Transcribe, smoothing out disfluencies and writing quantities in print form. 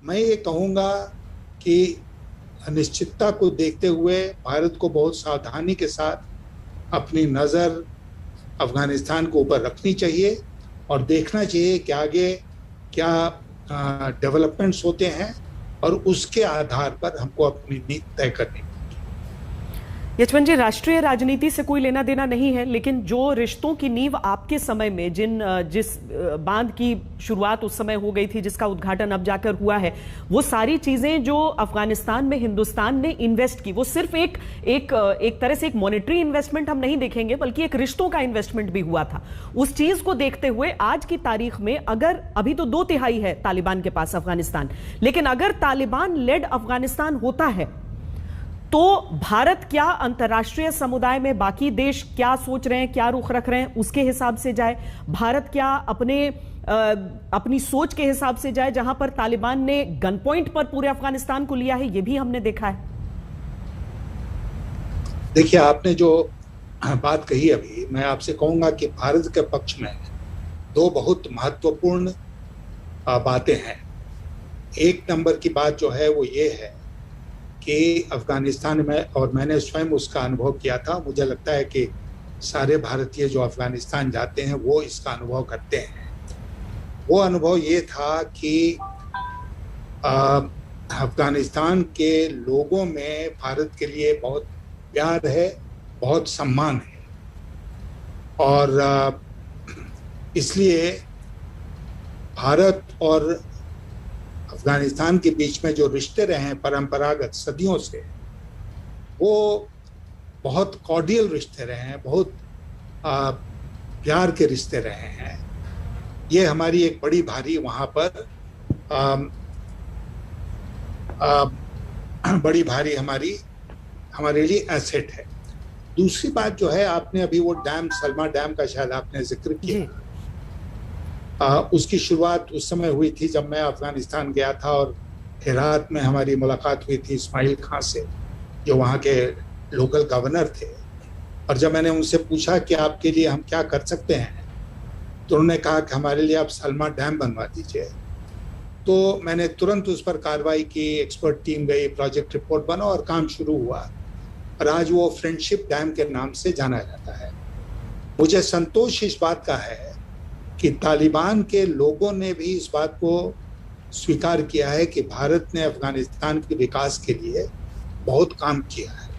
मैं ये कहूँगा कि अनिश्चितता को देखते हुए भारत को बहुत सावधानी के साथ अपनी नज़र अफगानिस्तान के ऊपर रखनी चाहिए और देखना चाहिए कि आगे क्या डेवलपमेंट्स होते हैं और उसके आधार पर हमको अपनी नीति तय करनी। यशवंत जी, राष्ट्रीय राजनीति से कोई लेना देना नहीं है, लेकिन जो रिश्तों की नींव आपके समय में जिस बांध की शुरुआत उस समय हो गई थी, जिसका उद्घाटन अब जाकर हुआ है, वो सारी चीजें जो अफगानिस्तान में हिंदुस्तान ने इन्वेस्ट की, वो सिर्फ एक तरह से एक मॉनेटरी इन्वेस्टमेंट हम नहीं देखेंगे, बल्कि एक रिश्तों का इन्वेस्टमेंट भी हुआ था। उस चीज को देखते हुए आज की तारीख में, अगर अभी तो 2/3 है तालिबान के पास अफगानिस्तान, लेकिन अगर तालिबान लेड अफगानिस्तान होता है तो भारत क्या, अंतर्राष्ट्रीय समुदाय में बाकी देश क्या सोच रहे हैं, क्या रुख रख रहे हैं, उसके हिसाब से जाए? भारत क्या अपनी सोच के हिसाब से जाए? जहां पर तालिबान ने गन पॉइंट पर पूरे अफगानिस्तान को लिया है, यह भी हमने देखा है। देखिए, आपने जो बात कही अभी, मैं आपसे कहूंगा कि भारत के पक्ष में दो बहुत महत्वपूर्ण बातें हैं। एक नंबर की बात जो है वो ये है कि अफगानिस्तान में, और मैंने स्वयं उसका अनुभव किया था, मुझे लगता है कि सारे भारतीय जो अफगानिस्तान जाते हैं वो इसका अनुभव करते हैं। वो अनुभव ये था कि अफगानिस्तान के लोगों में भारत के लिए बहुत प्यार है, बहुत सम्मान है, और इसलिए भारत और अफगानिस्तान के बीच में जो रिश्ते रहे हैं परंपरागत सदियों से, वो बहुत कॉर्डियल रिश्ते रहे हैं, बहुत प्यार के रिश्ते रहे हैं। ये हमारी एक बड़ी भारी वहाँ पर बड़ी भारी हमारे लिए एसेट है। दूसरी बात जो है, आपने अभी वो डैम, सलमा डैम का शायद आपने जिक्र किया, उसकी शुरुआत उस समय हुई थी जब मैं अफगानिस्तान गया था और हेरात में हमारी मुलाकात हुई थी इस्माइल खां से, जो वहाँ के लोकल गवर्नर थे। और जब मैंने उनसे पूछा कि आपके लिए हम क्या कर सकते हैं, तो उन्होंने कहा कि हमारे लिए आप सलमा डैम बनवा दीजिए। तो मैंने तुरंत उस पर कार्रवाई की, एक्सपर्ट टीम गई, प्रोजेक्ट रिपोर्ट बना और काम शुरू हुआ, और आज वो फ्रेंडशिप डैम के नाम से जाना जाता है। मुझे संतोष इस बात का है कि तालिबान के लोगों ने भी इस बात को स्वीकार किया है कि भारत ने अफगानिस्तान के विकास के लिए बहुत काम किया है।